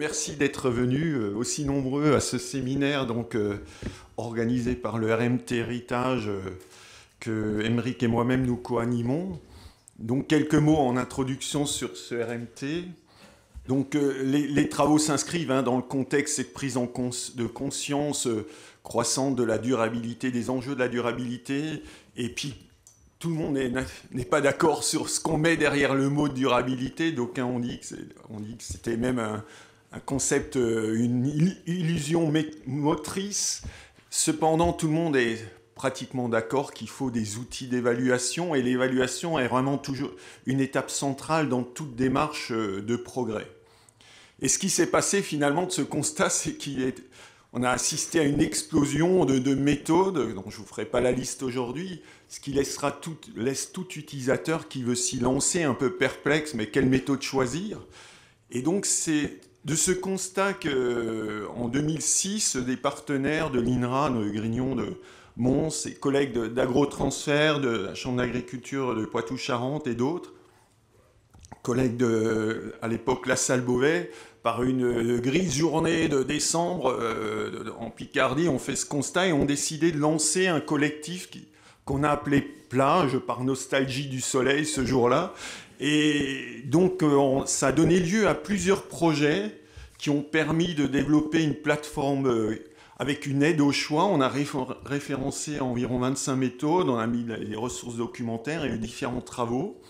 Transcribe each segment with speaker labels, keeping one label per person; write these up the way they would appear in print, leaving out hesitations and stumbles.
Speaker 1: merci d'être venus aussi nombreux à ce séminaire organisé par le RMT Héritage que Émeric et moi-même nous co-animons. Donc quelques mots en introduction sur ce RMT. Donc les travaux s'inscrivent dans le contexte cette prise de conscience croissante de la durabilité, des enjeux de la durabilité, et puis tout le monde n'est pas d'accord sur ce qu'on met derrière le mot durabilité. D'aucuns ont dit que c'était même un concept, une illusion motrice. Cependant, tout le monde est pratiquement d'accord qu'il faut des outils d'évaluation, et l'évaluation est vraiment toujours une étape centrale dans toute démarche de progrès. Et ce qui s'est passé finalement de ce constat, c'est qu'on a assisté à une explosion de méthodes, dont je ne vous ferai pas la liste aujourd'hui, ce qui laisse tout utilisateur qui veut s'y lancer un peu perplexe, mais quelle méthode choisir? Et donc c'est de ce constat qu'en 2006, des partenaires de l'INRA, de Grignon, de Mons, et collègues d'Agrotransfert, de la Chambre d'agriculture de Poitou-Charentes et d'autres, collègues à l'époque La Salle-Beauvais, par une grise journée de décembre en Picardie, ont fait ce constat et ont décidé de lancer un collectif qu'on a appelé Plage, par nostalgie du soleil ce jour-là. Et donc ça a donné lieu à plusieurs projets qui ont permis de développer une plateforme avec une aide au choix. On a référencé environ 25 méthodes, on a mis les ressources documentaires et les différents travaux.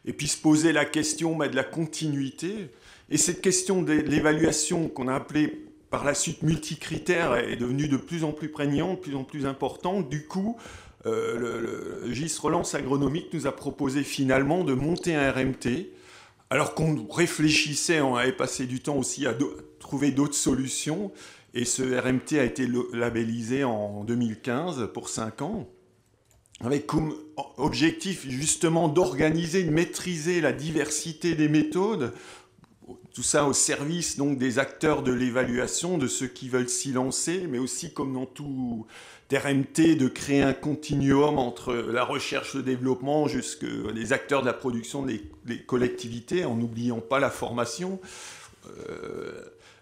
Speaker 1: Et puis se poser la question de la continuité. Et cette question de l'évaluation qu'on a appelée par la suite multicritère est devenue de plus en plus prégnante, de plus en plus importante. Du coup, le GIS Relance Agronomique nous a proposé finalement de monter un RMT, alors qu'on réfléchissait, on avait passé du temps aussi à trouver d'autres solutions. Et ce RMT a été labellisé en 2015 pour 5 ans, avec comme objectif justement d'organiser, de maîtriser la diversité des méthodes, tout ça au service donc des acteurs de l'évaluation, de ceux qui veulent s'y lancer, mais aussi comme dans tout RMT, de créer un continuum entre la recherche, le développement, jusque les acteurs de la production, les collectivités, en n'oubliant pas la formation.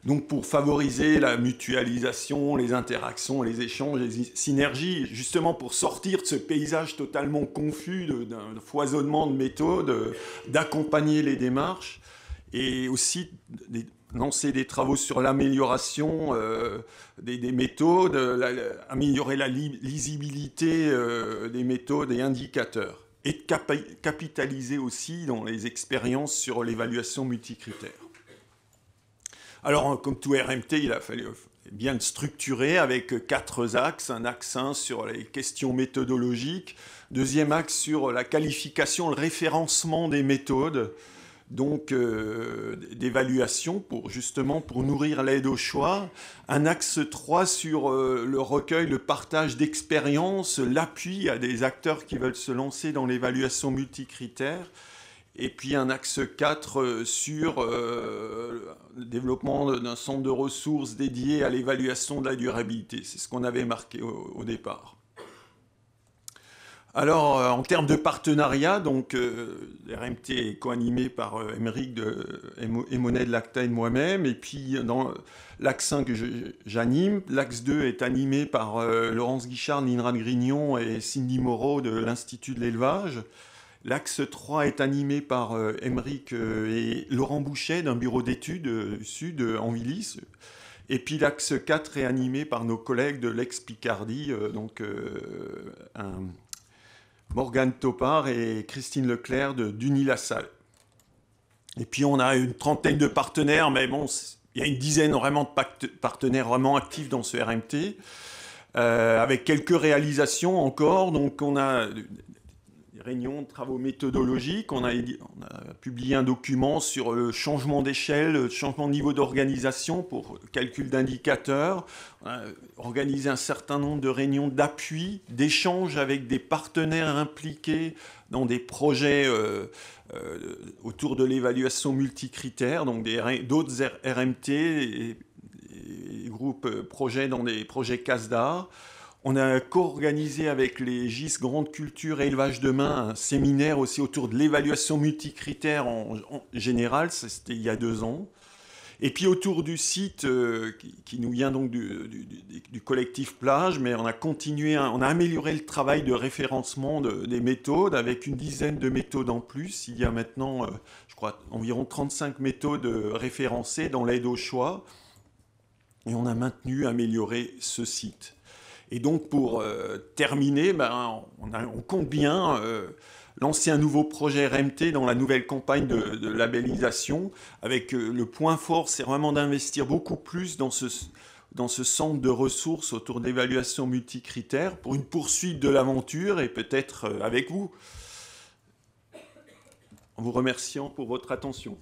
Speaker 1: Donc pour favoriser la mutualisation, les interactions, les échanges, les synergies, justement pour sortir de ce paysage totalement confus d'un foisonnement de méthodes, d'accompagner les démarches, et aussi lancer des travaux sur l'amélioration des méthodes, améliorer la lisibilité des méthodes et indicateurs, et de capitaliser aussi dans les expériences sur l'évaluation multicritère. Alors, comme tout RMT, il a fallu bien le structurer avec 4 axes. Un axe 1 sur les questions méthodologiques, deuxième axe sur la qualification, le référencement des méthodes, donc d'évaluation pour nourrir l'aide au choix. Un axe 3 sur le recueil, le partage d'expériences, l'appui à des acteurs qui veulent se lancer dans l'évaluation multicritère. Et puis un axe 4 sur le développement d'un centre de ressources dédié à l'évaluation de la durabilité. C'est ce qu'on avait marqué au départ. Alors, en termes de partenariat, donc RMT est co-animé par Émeric Emonet de l'ACTA et de moi-même. Et puis, dans l'axe 1 que j'anime, l'axe 2 est animé par Laurence Guichard de l'INRA de Grignon et Cindy Moreau de l'Institut de l'élevage. L'axe 3 est animé par Émeric et Laurent Bouchet d'un bureau d'études sud en Willis. Et puis l'axe 4 est animé par nos collègues de l'ex-Picardie, Morgane Topard et Christine Leclerc d'Uni-la-Salle. Et puis on a une trentaine de partenaires, mais bon, il y a une dizaine vraiment de partenaires vraiment actifs dans ce RMT, avec quelques réalisations encore. Donc on a réunion de travaux méthodologiques, on a publié un document sur le changement d'échelle, le changement de niveau d'organisation pour calcul d'indicateurs, on a organisé un certain nombre de réunions d'appui, d'échanges avec des partenaires impliqués dans des projets autour de l'évaluation multicritère, donc d'autres RMT et groupes projets dans des projets CASDA. On a co-organisé avec les GIS Grande Culture et Élevage Demain un séminaire aussi autour de l'évaluation multicritère en général, c'était il y a 2 ans. Et puis autour du site, qui nous vient donc du collectif Plage, mais on a continué, on a amélioré le travail de référencement des méthodes avec une dizaine de méthodes en plus. Il y a maintenant, je crois, environ 35 méthodes référencées dans l'aide au choix. Et on a maintenu, amélioré ce site. Et donc pour terminer, on compte bien lancer un nouveau projet RMT dans la nouvelle campagne de labellisation, avec le point fort, c'est vraiment d'investir beaucoup plus dans ce centre de ressources autour d'évaluation multicritères pour une poursuite de l'aventure et peut-être avec vous. En vous remerciant pour votre attention.